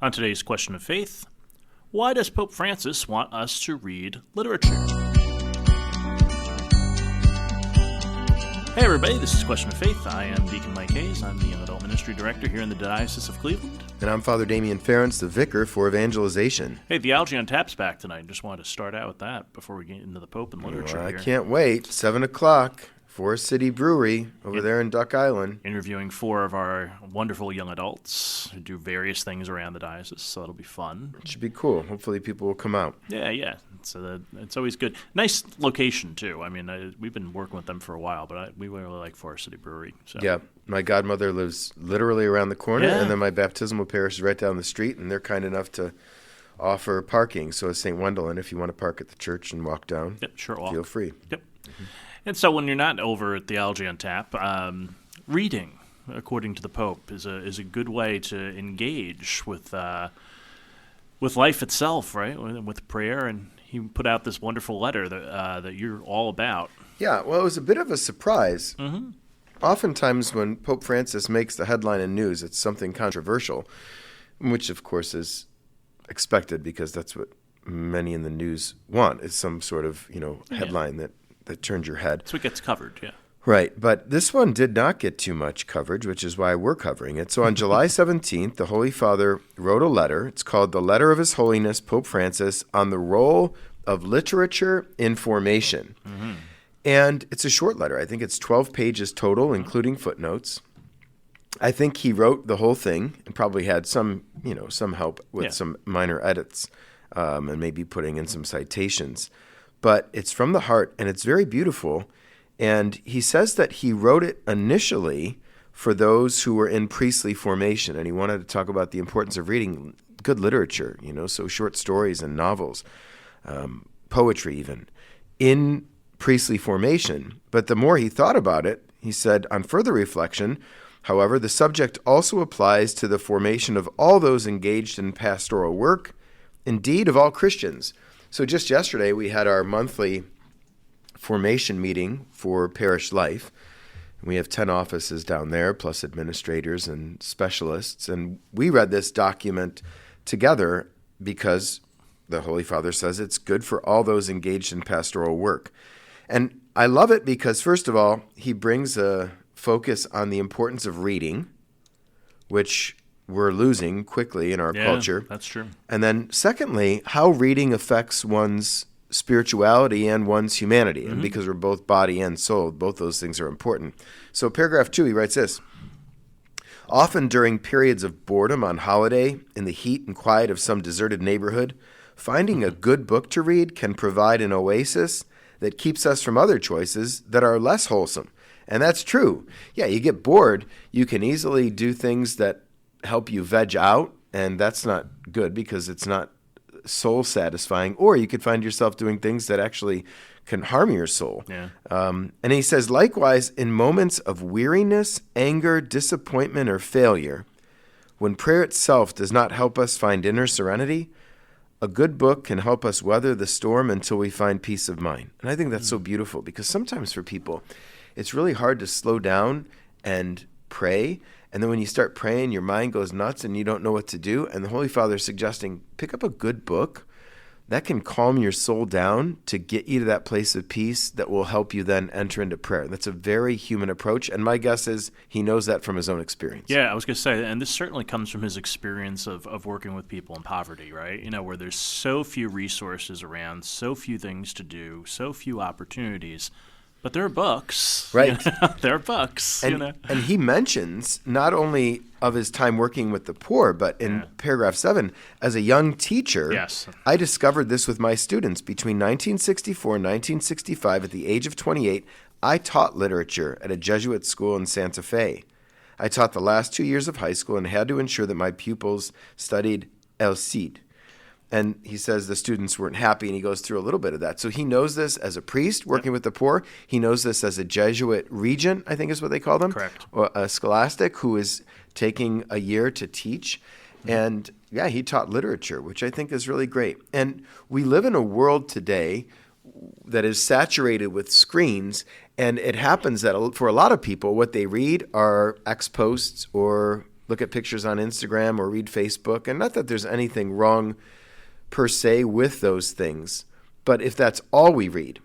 On today's Question of Faith, why does Pope Francis want us to read literature? Hey everybody, this is Question of Faith. I am Deacon Mike Hayes. I'm the Young Adult Ministry Director here in the Diocese of Cleveland. And I'm Father Damian Ference, the Vicar for Evangelization. Hey, Theology on Tap's back tonight. Just wanted to start out with that before we get into the Pope and literature I here. can't wait. 7 o'clock, Forest City Brewery over there in Duck Island. Interviewing 4 of our wonderful young adults who do various things around the diocese, so it'll be fun. It should be cool. Hopefully people will come out. Yeah. So it's always good. Nice location, too. I mean, we've been working with them for a while, but we really like Forest City Brewery. So. Yeah. My godmother lives literally around the corner, Yeah. and then my baptismal parish is right down the street, and they're kind enough to offer parking. So is St. Wendell, if you want to park at the church and walk down, Yep, sure. feel free. Yep. And so when you're not over at Theology on Tap, reading, according to the Pope, is a good way to engage with life itself, right? With prayer, and he put out this wonderful letter that you're all about. Yeah, well, it was a bit of a surprise. Mm-hmm. Oftentimes when Pope Francis makes the headline in news, it's something controversial, which of course is expected because that's what many in the news want, is some sort of, headline that turns your head. So it gets covered, yeah. Right, but this one did not get too much coverage, which is why we're covering it. So on July 17th, the Holy Father wrote a letter. It's called The Letter of His Holiness, Pope Francis, on the Role of Literature in Formation. Mm-hmm. And it's a short letter. I think it's 12 pages total, including footnotes. I think he wrote the whole thing and probably had some help with some minor edits and maybe putting in some citations. But it's from the heart, and it's very beautiful. And he says that he wrote it initially for those who were in priestly formation, and he wanted to talk about the importance of reading good literature, so short stories and novels, poetry even, in priestly formation. But the more he thought about it, he said, on further reflection, however, the subject also applies to the formation of all those engaged in pastoral work, indeed of all Christians. So just yesterday, we had our monthly formation meeting for parish life. We have 10 offices down there, plus administrators and specialists. And we read this document together because the Holy Father says it's good for all those engaged in pastoral work. And I love it because, first of all, he brings a focus on the importance of reading, which we're losing quickly in our culture. That's true. And then secondly, how reading affects one's spirituality and one's humanity. Mm-hmm. And because we're both body and soul, both those things are important. So paragraph 2, he writes this: often during periods of boredom on holiday, in the heat and quiet of some deserted neighborhood, finding a good book to read can provide an oasis that keeps us from other choices that are less wholesome. And that's true. Yeah, you get bored, you can easily do things that help you veg out, and that's not good because it's not soul satisfying. Or you could find yourself doing things that actually can harm your soul. Yeah. And he says, likewise, in moments of weariness, anger, disappointment, or failure, when prayer itself does not help us find inner serenity, a good book can help us weather the storm until we find peace of mind. And I think that's so beautiful because sometimes for people, it's really hard to slow down and pray. And then when you start praying, your mind goes nuts and you don't know what to do. And the Holy Father is suggesting, pick up a good book that can calm your soul down to get you to that place of peace that will help you then enter into prayer. That's a very human approach. And my guess is he knows that from his own experience. Yeah, I was going to say, and this certainly comes from his experience of working with people in poverty, right? Where there's so few resources around, so few things to do, so few opportunities. But there are books. Right. There are books. And he mentions not only of his time working with the poor, but in paragraph 7, as a young teacher, yes, I discovered this with my students. Between 1964 and 1965, at the age of 28, I taught literature at a Jesuit school in Santa Fe. I taught the last 2 years of high school and had to ensure that my pupils studied El Cid. And he says the students weren't happy, and he goes through a little bit of that. So he knows this as a priest working with the poor. He knows this as a Jesuit regent, I think is what they call them. Correct. Or a scholastic who is taking a year to teach. And yeah, he taught literature, which I think is really great. And we live in a world today that is saturated with screens, and it happens that for a lot of people, what they read are ex posts or look at pictures on Instagram or read Facebook. And not that there's anything wrong per se with those things, but if that's all we read,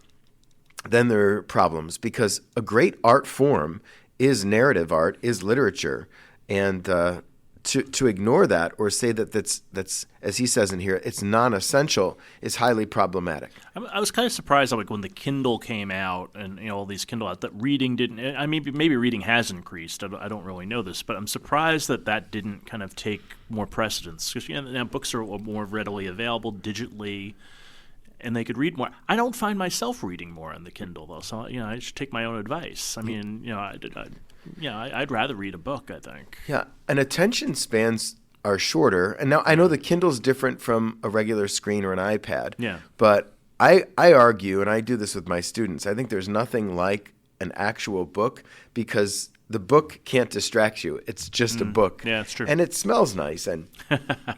then there are problems, because a great art form is narrative art, is literature. And to ignore that or say that that's as he says in here, it's non-essential, is highly problematic. I was kind of surprised, like when the Kindle came out and all these Kindle out, that reading didn't. I mean, maybe reading has increased. I don't really know this, but I'm surprised that didn't kind of take more precedence, because now books are more readily available digitally, and they could read more. I don't find myself reading more on the Kindle though, so I should take my own advice. I mean, I'd rather read a book, I think. Yeah, and attention spans are shorter. And now I know the Kindle's different from a regular screen or an iPad. Yeah. But I argue, and I do this with my students, I think there's nothing like an actual book, because the book can't distract you. It's just a book. Yeah, it's true. And it smells nice. And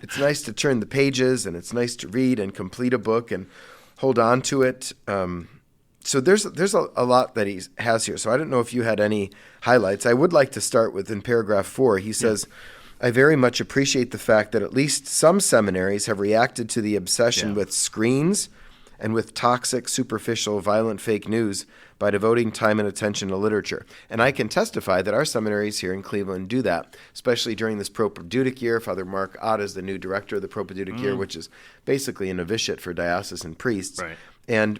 it's nice to turn the pages, and it's nice to read and complete a book and hold on to it. So there's a lot that he has here. So I don't know if you had any highlights. I would like to start with in paragraph 4. He says, I very much appreciate the fact that at least some seminaries have reacted to the obsession with screens and with toxic, superficial, violent fake news by devoting time and attention to literature. And I can testify that our seminaries here in Cleveland do that, especially during this propedeutic year. Father Mark Ott is the new director of the propedeutic year, which is basically a novitiate for diocesan priests. Right. And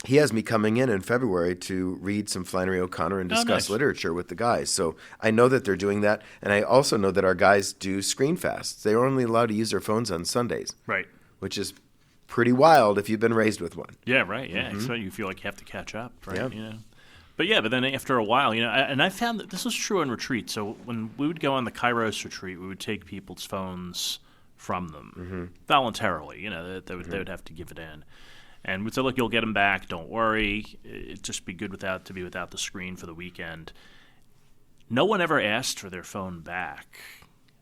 he has me coming in February to read some Flannery O'Connor and discuss literature with the guys. So I know that they're doing that. And I also know that our guys do screen fasts. They're only allowed to use their phones on Sundays. Right. Which is pretty wild if you've been raised with one. Yeah, right. Yeah. So you feel like you have to catch up, right? Yeah. But then after a while, and I found that this was true in retreat. So when we would go on the Kairos retreat, we would take people's phones from them voluntarily. They would have to give it in. And we'd say, look, you'll get them back. Don't worry. It'd just be good to be without the screen for the weekend. No one ever asked for their phone back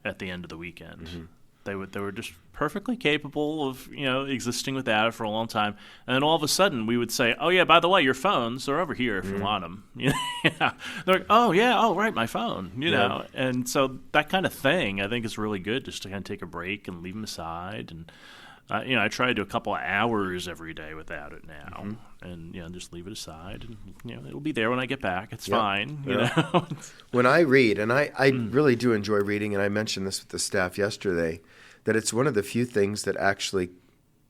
at the end of the weekend. They were just perfectly capable of existing without it for a long time. And then all of a sudden we would say, oh yeah, by the way, your phones are over here if you want them. They're like, oh yeah, oh right, my phone. Know. And so that kind of thing I think is really good, just to kind of take a break and leave them aside. And I try to do a couple of hours every day without it now, and just leave it aside, and it'll be there when I get back. It's fine, you know. When I read, and I really do enjoy reading, and I mentioned this with the staff yesterday, that it's one of the few things that actually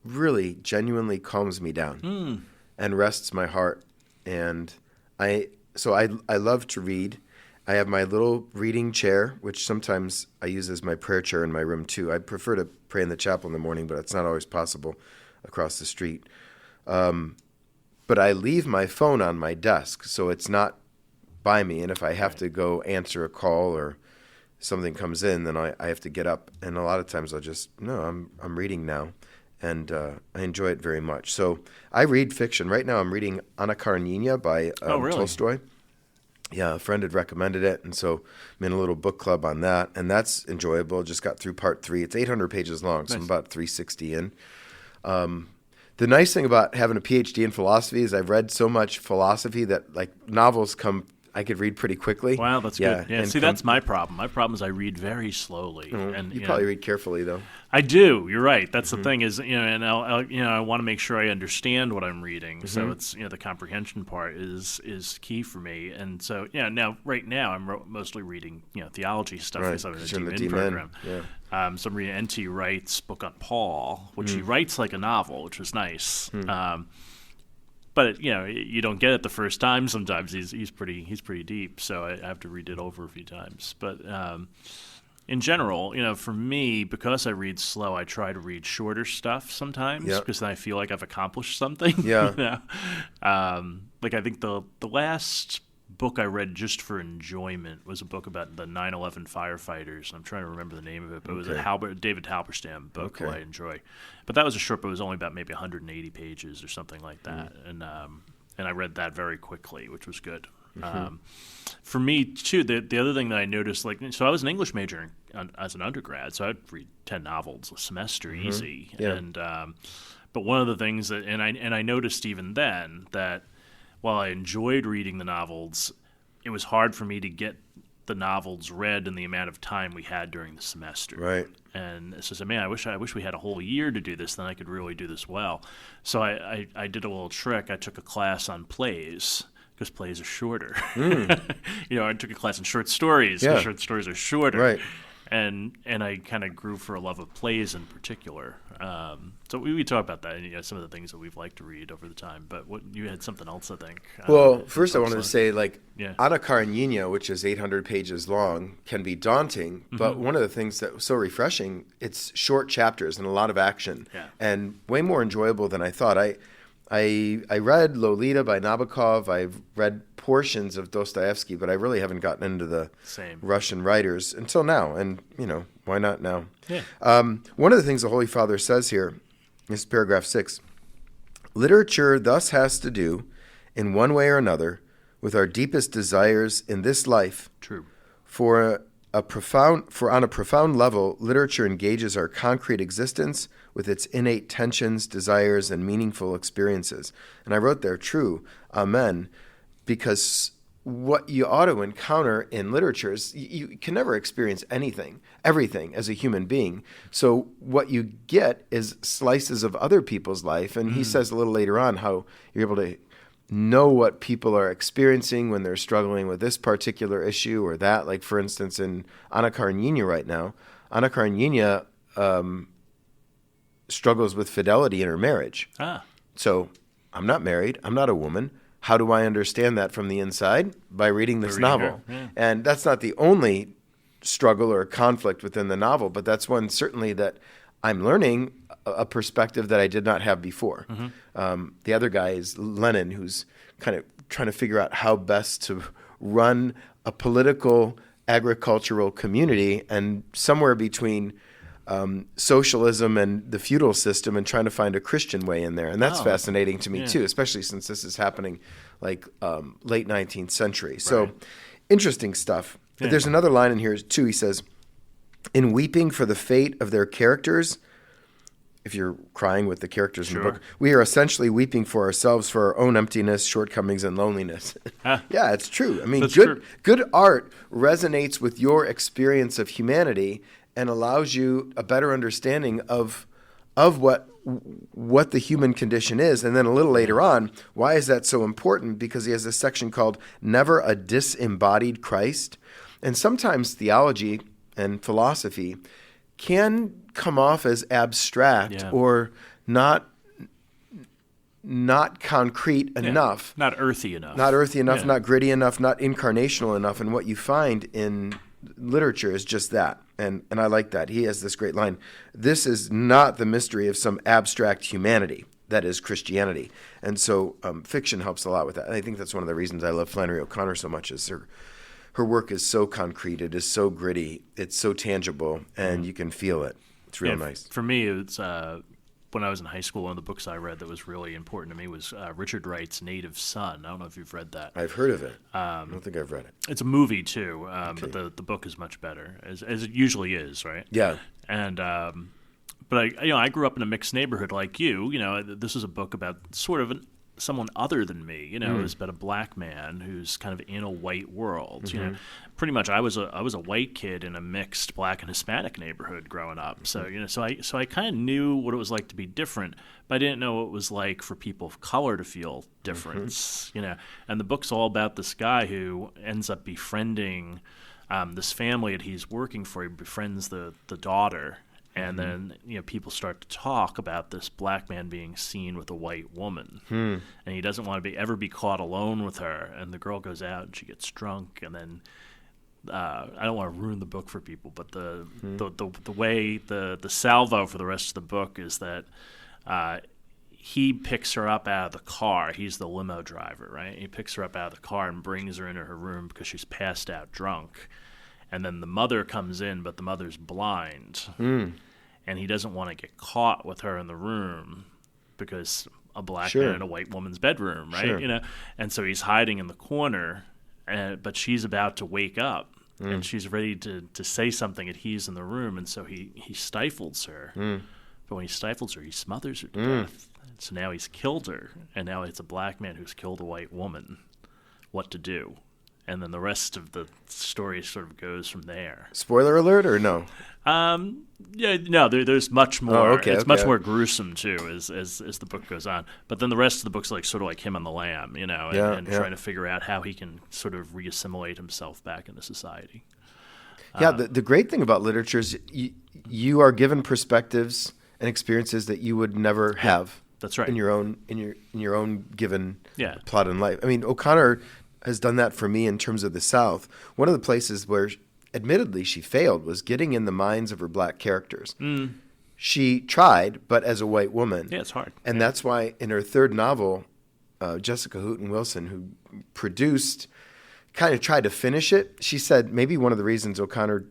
really genuinely calms me down and rests my heart. And I love to read. I have my little reading chair, which sometimes I use as my prayer chair in my room too. I prefer to pray in the chapel in the morning, but it's not always possible across the street. But I leave my phone on my desk, so it's not by me. And if I have to go answer a call or something comes in, then I have to get up. And a lot of times I'll just, I'm reading now. And I enjoy it very much. So I read fiction. Right now I'm reading Anna Karenina by Tolstoy. Yeah, a friend had recommended it, and so I'm in a little book club on that, and that's enjoyable. Just got through part 3. It's 800 pages long, so I'm about 360 in. The nice thing about having a PhD in philosophy is I've read so much philosophy that novels I could read pretty quickly. Wow, that's good. Yeah, see, that's my problem. My problem is I read very slowly. And you probably read carefully, though. I do. You're right. That's the thing is, and I want to make sure I understand what I'm reading. So it's, the comprehension part is key for me. And so, right now I'm mostly reading, theology stuff because I'm in the DMin program. Yeah. So I'm reading N.T. Wright's book on Paul, which he writes like a novel, which was nice. But you don't get it the first time. Sometimes he's pretty deep, so I have to read it over a few times. But in general, for me, because I read slow, I try to read shorter stuff sometimes because then I feel like I've accomplished something. Yeah. I think the last book I read just for enjoyment was a book about the 9/11 firefighters. I'm trying to remember the name of it, but it was a David Halberstam book who I enjoy. But that was a short book. It was only about maybe 180 pages or something like that. And I read that very quickly, which was good. For me, too, the other thing that I noticed, so I was an English major as an undergrad, so I'd read 10 novels a semester easy. Yeah. And but one of the things that, and I noticed even then that while I enjoyed reading the novels, it was hard for me to get the novels read in the amount of time we had during the semester. Right. And so I said, man, I wish we had a whole year to do this, then I could really do this well. So I did a little trick. I took a class on plays, because plays are shorter. I took a class in short stories, because short stories are shorter. Right. And I kind of grew for a love of plays in particular. So we talk about that, and some of the things that we've liked to read over the time. But you had something else, I think. Well, first I wanted to say, Yeah. Ana Karenina, which is 800 pages long, can be daunting. But one of the things that was so refreshing, it's short chapters and a lot of action, and way more enjoyable than I thought. I read Lolita by Nabokov. I've read portions of Dostoevsky, but I really haven't gotten into the Russian writers until now. And, why not now? Yeah. One of the things the Holy Father says here is paragraph 6. Literature thus has to do, in one way or another, with our deepest desires in this life. True. For on a profound level, literature engages our concrete existence with its innate tensions, desires, and meaningful experiences. And I wrote there, true, amen, because what you ought to encounter in literature is you can never experience everything as a human being. So what you get is slices of other people's life. And he says a little later on how you're able to know what people are experiencing when they're struggling with this particular issue or that. Like, for instance, in Ana Karenina right now, Ana Karenina struggles with fidelity in her marriage. So I'm not married. I'm not a woman. How do I understand that from the inside? By reading this novel. Yeah. And that's not the only struggle or conflict within the novel, but that's one certainly that I'm learning a perspective that I did not have before. The other guy is Lenin, who's kind of trying to figure out how best to run a political agricultural community, and somewhere between socialism and the feudal system, and trying to find a Christian way in there. And that's fascinating to me too, especially since this is happening late 19th century. So interesting stuff. Yeah. There's another line in here too. He says, in weeping for the fate of their characters, if you're crying with the characters in the book, we are essentially weeping for ourselves, for our own emptiness, shortcomings, and loneliness. Yeah, it's true. I mean, good art resonates with your experience of humanity and allows you a better understanding of what the human condition is. And then a little later on, why is that so important? Because he has this section called Never a Disembodied Christ. And sometimes theology and philosophy can come off as abstract or not concrete enough. Not earthy enough. Not gritty enough, not incarnational enough. And what you find in literature is just that. And I like that. He has this great line. This is not the mystery of some abstract humanity. That is Christianity. And so fiction helps a lot with that. And I think that's one of the reasons I love Flannery O'Connor so much, is her work is so concrete. It is so gritty. It's so tangible, and you can feel it. It's real nice. For me, it's when I was in high school, one of the books I read that was really important to me was Richard Wright's Native Son. I don't know if you've read that. I've heard of it. I don't think I've read it. It's a movie too, but the book is much better, as it usually is, right? Yeah. And but I grew up in a mixed neighborhood like you. This is a book about sort of someone other than me. It was about a black man who's kind of in a white world. Pretty much I was a white kid in a mixed black and Hispanic neighborhood growing up. So so I kind of knew what it was like to be different, but I didn't know what it was like for people of color to feel difference. And the book's all about this guy who ends up befriending this family that he's working for. He befriends the daughter. And then people start to talk about this black man being seen with a white woman, and he doesn't want to ever be caught alone with her. And the girl goes out and she gets drunk, and then I don't want to ruin the book for people, but the way the salvo for the rest of the book is that he picks her up out of the car. He's the limo driver, right? He picks her up out of the car and brings her into her room because she's passed out drunk. And then the mother comes in, but the mother's blind. And he doesn't want to get caught with her in the room because a black man in a white woman's bedroom, right? And so he's hiding in the corner, but she's about to wake up. And she's ready to say something, and he's in the room. And so he stifles her. But when he stifles her, he smothers her to death. So now he's killed her. And now it's a black man who's killed a white woman. What to do? and then the rest of the story sort of goes from there. Spoiler alert or no? Yeah, no, there's much more. Oh, okay, it's okay. much more gruesome too, as the book goes on. But then the rest of the book's like sort of like him and the lamb, and trying to figure out how he can sort of reassimilate himself back into society. Yeah, the great thing about literature is you are given perspectives and experiences that you would never have. That's right. In your own given Yeah. plot in life. I mean, O'Connor has done that for me in terms of the South. One of the places where, admittedly, she failed was getting in the minds of her black characters. She tried, but as a white woman. Yeah, it's hard. And that's why in her third novel, Jessica Houghton Wilson, who produced, kind of tried to finish it. She said maybe one of the reasons O'Connor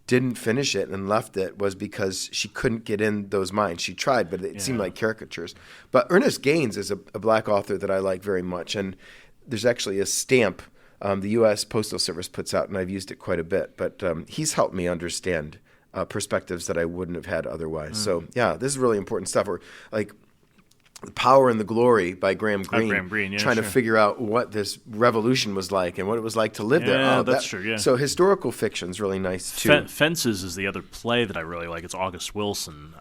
didn't finish it and left it was because she couldn't get in those minds. She tried, but it seemed like caricatures. But Ernest Gaines is a black author that I like very much. And there's actually a stamp the U.S. Postal Service puts out, and I've used it quite a bit. But he's helped me understand perspectives that I wouldn't have had otherwise. So, yeah, this is really important stuff. Or like The Power and the Glory by Graham Greene, trying to figure out what this revolution was like and what it was like to live there. Yeah, that's true, yeah. So historical fiction is really nice, too. Fences is the other play that I really like. It's August Wilson.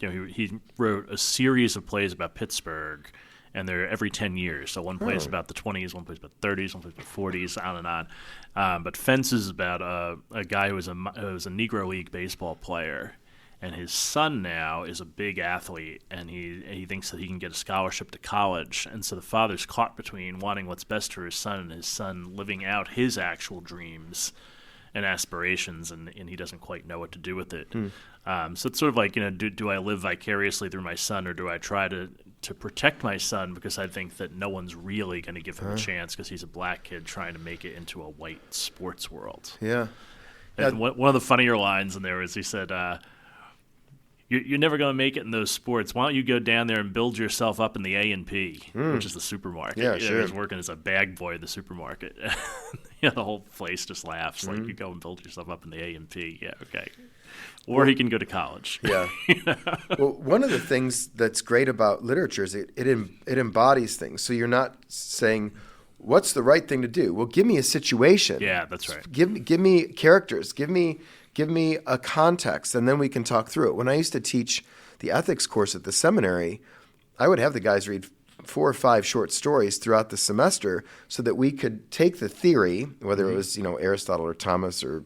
He wrote a series of plays about Pittsburgh, and they're every 10 years. So one plays about the 20s, one plays about the 30s, one plays about the 40s, on and on. But Fences is about a guy who was a Negro League baseball player, and his son now is a big athlete, and he thinks that he can get a scholarship to college. And so the father's caught between wanting what's best for his son and his son living out his actual dreams and aspirations, and he doesn't quite know what to do with it. So it's sort of like, do I live vicariously through my son, or do I try to protect my son because I think that no one's really going to give him a chance because he's a black kid trying to make it into a white sports world? Yeah. And one of the funnier lines in there is he said, you're never going to make it in those sports. Why don't you go down there and build yourself up in the A&P, which is the supermarket. Yeah, sure. He's working as a bag boy in the supermarket. The whole place just laughs. Like, you go and build yourself up in the A&P. Yeah, okay. Or he can go to college. Yeah. Well, one of the things that's great about literature is it embodies things. So you're not saying, what's the right thing to do? Well, give me a situation. Yeah, that's right. Give me characters. Give me a context, and then we can talk through it. When I used to teach the ethics course at the seminary, I would have the guys read 4 or 5 short stories throughout the semester so that we could take the theory, whether it was Aristotle or Thomas or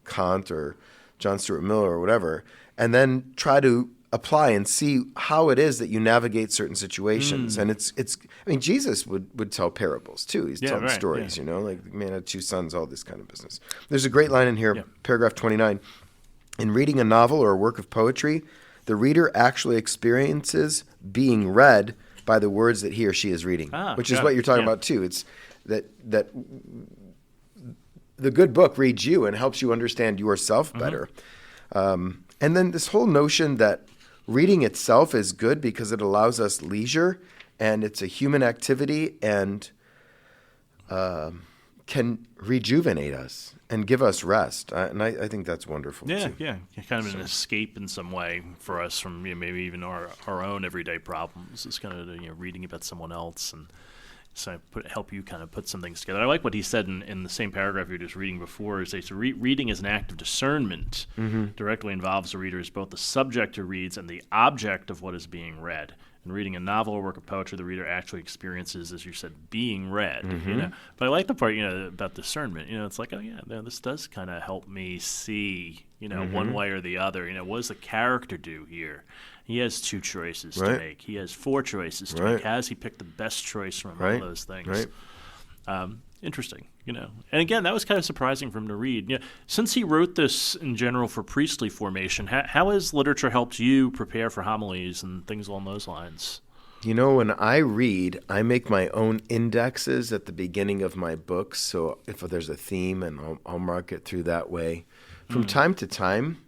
Kant or John Stuart Mill or whatever, and then try to apply and see how it is that you navigate certain situations. And it's I mean, Jesus would tell parables too. He's telling stories, like the man had 2 sons, all this kind of business. There's a great line in here, paragraph 29. In reading a novel or a work of poetry, the reader actually experiences being read by the words that he or she is reading, which is what you're talking about too. It's that the good book reads you and helps you understand yourself better. And then this whole notion that reading itself is good because it allows us leisure and it's a human activity and can rejuvenate us and give us rest. And I think that's wonderful too. Yeah. Kind of an escape in some way for us from maybe even our own everyday problems. It's kind of reading about someone else and so help you kind of put some things together. I like what he said in the same paragraph you were just reading before. Is that reading is an act of discernment. Directly involves the reader as both the subject who reads and the object of what is being read. In reading a novel or work of poetry, the reader actually experiences, as you said, being read. But I like the part about discernment. It's like, this does kind of help me see one way or the other. What does the character do here? He has 2 choices to make. He has 4 choices to make. Has he picked the best choice from all those things? Interesting, And again, that was kind of surprising for him to read. Since he wrote this in general for priestly formation, how has literature helped you prepare for homilies and things along those lines? When I read, I make my own indexes at the beginning of my books. So if there's a theme, and I'll mark it through that way. From time to time,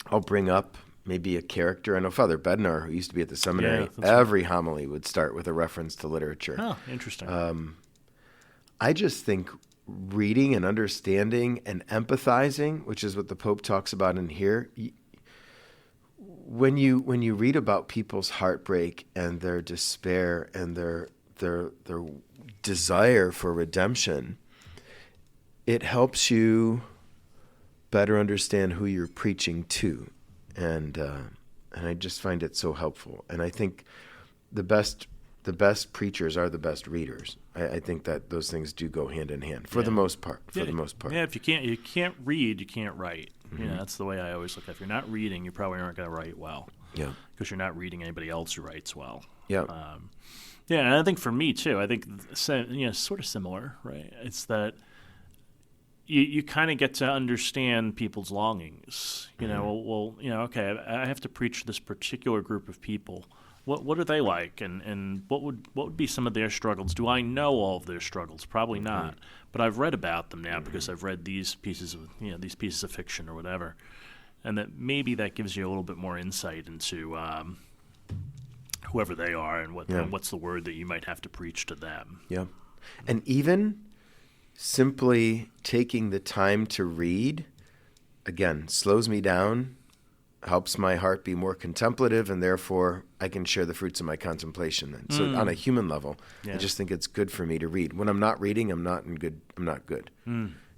I'll bring up maybe a character. I know Father Bednar, who used to be at the seminary, every homily would start with a reference to literature. Oh, interesting. I just think reading and understanding and empathizing, which is what the Pope talks about in here, when you read about people's heartbreak and their despair and their desire for redemption, it helps you better understand who you're preaching to, and I just find it so helpful. And I think the best preachers are the best readers. I think that those things do go hand in hand for the most part. Yeah, if you can't read, you can't write. That's the way I always look at it. If you're not reading, you probably aren't going to write well. Yeah, because you're not reading anybody else who writes well. Yeah. And I think for me too, I think sort of similar, right? It's that you kind of get to understand people's longings. Okay, I have to preach to this particular group of people. What are they like, and what would be some of their struggles? Do I know all of their struggles? Probably not, but I've read about them now because I've read these pieces of fiction or whatever, and that maybe that gives you a little bit more insight into whoever they are and what's the word that you might have to preach to them. Yeah, and even simply taking the time to read, again, slows me down, helps my heart be more contemplative, and therefore I can share the fruits of my contemplation then. So on a human level, I just think it's good for me to read. When I'm not reading, I'm not good.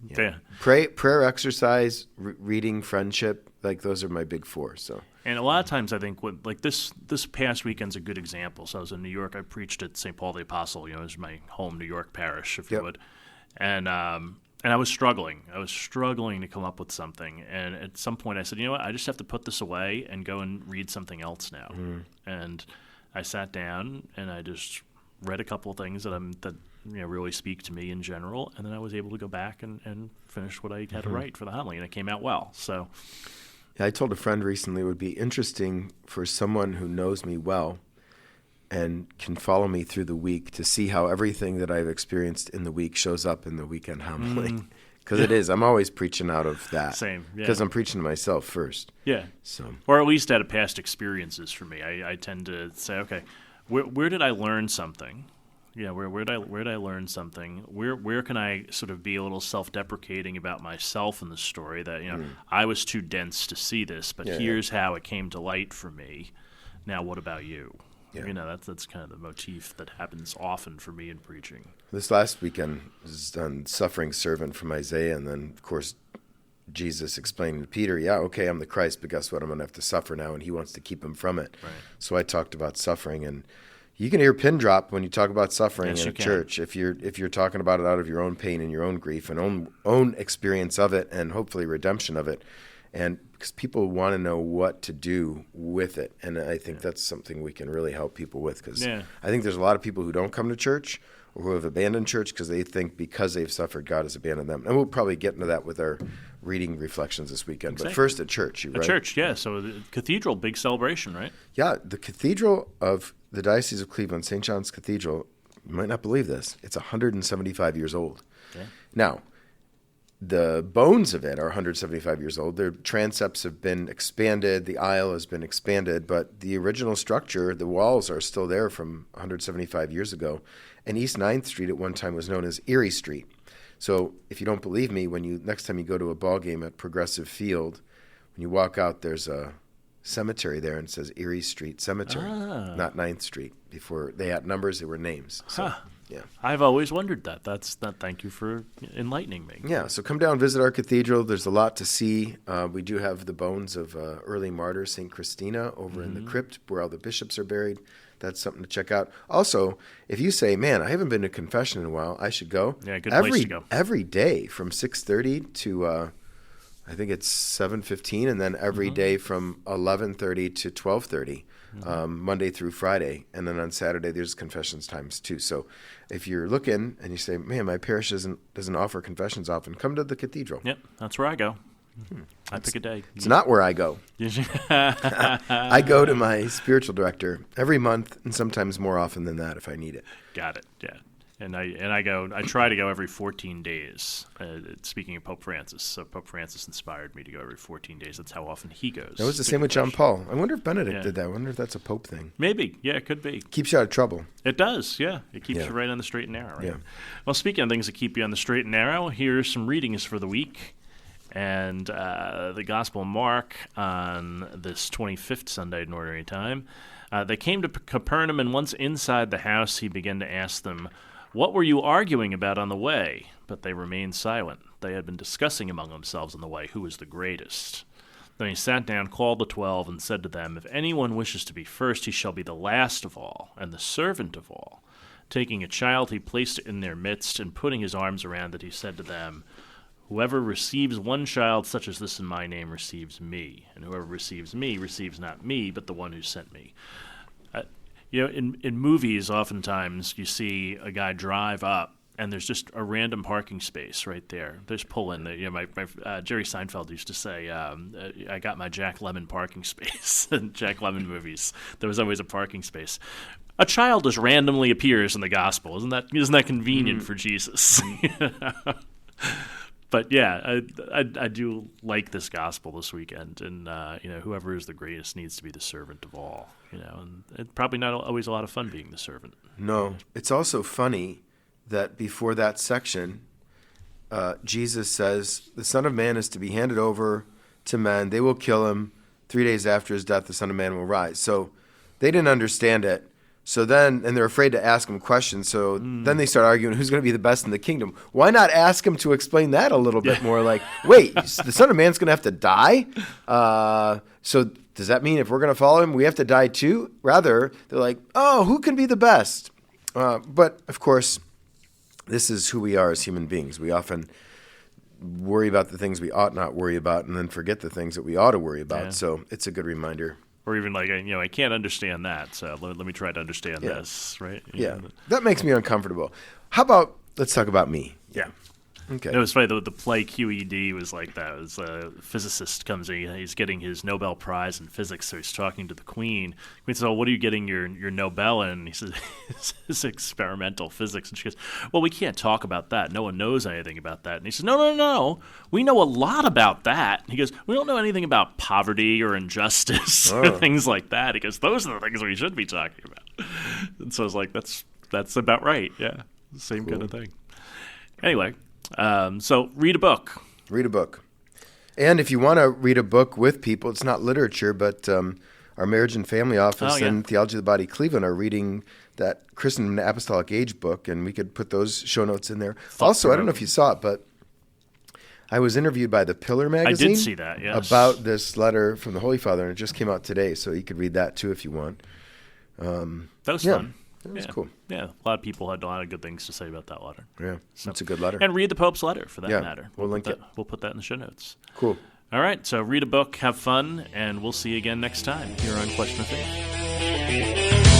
Yeah. Prayer, exercise, reading, friendship, like those are my big four. So. And a lot of times I think this past weekend's a good example. So I was in New York. I preached at St. Paul the Apostle. It was my home New York parish, if you would. And I was struggling. To come up with something. And at some point I said, you know what, I just have to put this away and go and read something else now. And I sat down and I just read a couple of things that really speak to me in general. And then I was able to go back and finish what I had to write for the homily. And it came out well. So. Yeah, I told a friend recently it would be interesting for someone who knows me well and can follow me through the week to see how everything that I've experienced in the week shows up in the weekend homily. Because it is. I'm always preaching out of that. Same, yeah. Because I'm preaching to myself first. Yeah. So, or at least out of past experiences for me. I tend to say, okay, where did I learn something? Yeah, where did I learn something? Where can I sort of be a little self-deprecating about myself in the story that, I was too dense to see this, but here's how it came to light for me. Now what about you? Yeah. That's kind of the motif that happens often for me in preaching. This last weekend was on Suffering Servant from Isaiah, and then, of course, Jesus explained to Peter, okay, I'm the Christ, but guess what? I'm going to have to suffer now, and he wants to keep him from it. Right. So I talked about suffering, and you can hear a pin drop when you talk about suffering in a church. If you're talking about it out of your own pain and your own grief and own experience of it, and hopefully redemption of it. And because people want to know what to do with it. And I think that's something we can really help people with. Because I think there's a lot of people who don't come to church or who have abandoned church because they think because they've suffered, God has abandoned them. And we'll probably get into that with our reading reflections this weekend. Exactly. But first at church, right? At church, yeah. So the cathedral, big celebration, right? Yeah, the cathedral of the Diocese of Cleveland, St. John's Cathedral, you might not believe this, it's 175 years old. Okay. Now, the bones of it are 175 years old. Their transepts have been expanded. The aisle has been expanded. But the original structure, the walls are still there from 175 years ago. And East 9th Street at one time was known as Erie Street. So if you don't believe me, next time you go to a ball game at Progressive Field, when you walk out, there's a cemetery there and it says Erie Street Cemetery, not 9th Street. Before they had numbers, they were names. So. Yeah, I've always wondered that. Thank you for enlightening me. Yeah, so come down, visit our cathedral. There's a lot to see. We do have the bones of early martyr St. Christina over in the crypt where all the bishops are buried. That's something to check out. Also, if you say, man, I haven't been to confession in a while, I should go. Yeah, good place to go. Every day from 6:30 to, I think it's 7:15, and then every day from 11:30 to 12:30. Monday through Friday, and then on Saturday there's confessions times too. So if you're looking and you say, man, my parish doesn't offer confessions often, come to the cathedral. Yep, that's where I go. I pick a day. It's not where I go. I go to my spiritual director every month, and sometimes more often than that if I need it. Got it, yeah. And I try to go every 14 days. Speaking of Pope Francis, so Pope Francis inspired me to go every 14 days. That's how often he goes. That was the same with John Paul. I wonder if Benedict did that. I wonder if that's a Pope thing. Maybe, yeah, it could be. Keeps you out of trouble. It does, yeah. It keeps you right on the straight and narrow, right? Yeah. Well, speaking of things that keep you on the straight and narrow, here's some readings for the week. And the Gospel of Mark on this 25th Sunday in Ordinary Time. They came to Capernaum, and once inside the house, he began to ask them, "What were you arguing about on the way?" But they remained silent. they had been discussing among themselves on the way who was the greatest. Then he sat down, called the 12, and said to them, "If anyone wishes to be first, he shall be the last of all, and the servant of all." Taking a child, he placed it in their midst, and putting his arms around it, he said to them, "Whoever receives one child such as this in my name receives me, and whoever receives me receives not me, but the one who sent me." In movies, oftentimes you see a guy drive up, and there's just a random parking space right there. There's pull in. My Jerry Seinfeld used to say, "I got my Jack Lemmon parking space." In Jack Lemmon movies, there was always a parking space. A child just randomly appears in the gospel. Isn't that convenient for Jesus? But yeah, I do like this gospel this weekend, and whoever is the greatest needs to be the servant of all. And it's probably not always a lot of fun being the servant. No, it's also funny that before that section, Jesus says, "The Son of Man is to be handed over to men. They will kill him. 3 days after his death, the Son of Man will rise." So they didn't understand it. So then, and they're afraid to ask him questions. So then they start arguing who's going to be the best in the kingdom. Why not ask him to explain that a little bit more? Like, wait, the Son of Man's going to have to die? So does that mean if we're going to follow him, we have to die too? Rather, they're like, oh, who can be the best? But of course, this is who we are as human beings. We often worry about the things we ought not worry about and then forget the things that we ought to worry about. Yeah. So it's a good reminder. Or even like, I can't understand that, so let me try to understand this, right? That makes me uncomfortable. How about, let's talk about me. Yeah. Okay. It was funny, the play QED was like that. It was a physicist comes in, he's getting his Nobel Prize in physics, so he's talking to the Queen. The Queen says, "Oh, what are you getting your Nobel in?" And he says, "It's experimental physics." And she goes, "Well, we can't talk about that. No one knows anything about that." And he says, No. We know a lot about that." And he goes, "We don't know anything about poverty or injustice or things like that." He goes, "Those are the things we should be talking about." And so I was like, that's about right. Yeah, same kind of thing. Anyway. So read a book. Read a book. And if you want to read a book with people, it's not literature, but our Marriage and Family Office and Theology of the Body Cleveland are reading that Christian and Apostolic Age book, and we could put those show notes in there. Also, I don't know if you saw it, but I was interviewed by The Pillar magazine. I did see that, yes. About this letter from the Holy Father, and it just came out today, so you could read that too if you want. That was fun. That was cool. Yeah, a lot of people had a lot of good things to say about that letter. Yeah, it's a good letter. And read the Pope's letter, for that matter. We'll link it. We'll put that in the show notes. Cool. All right, so read a book, have fun, and we'll see you again next time here on Question of Faith.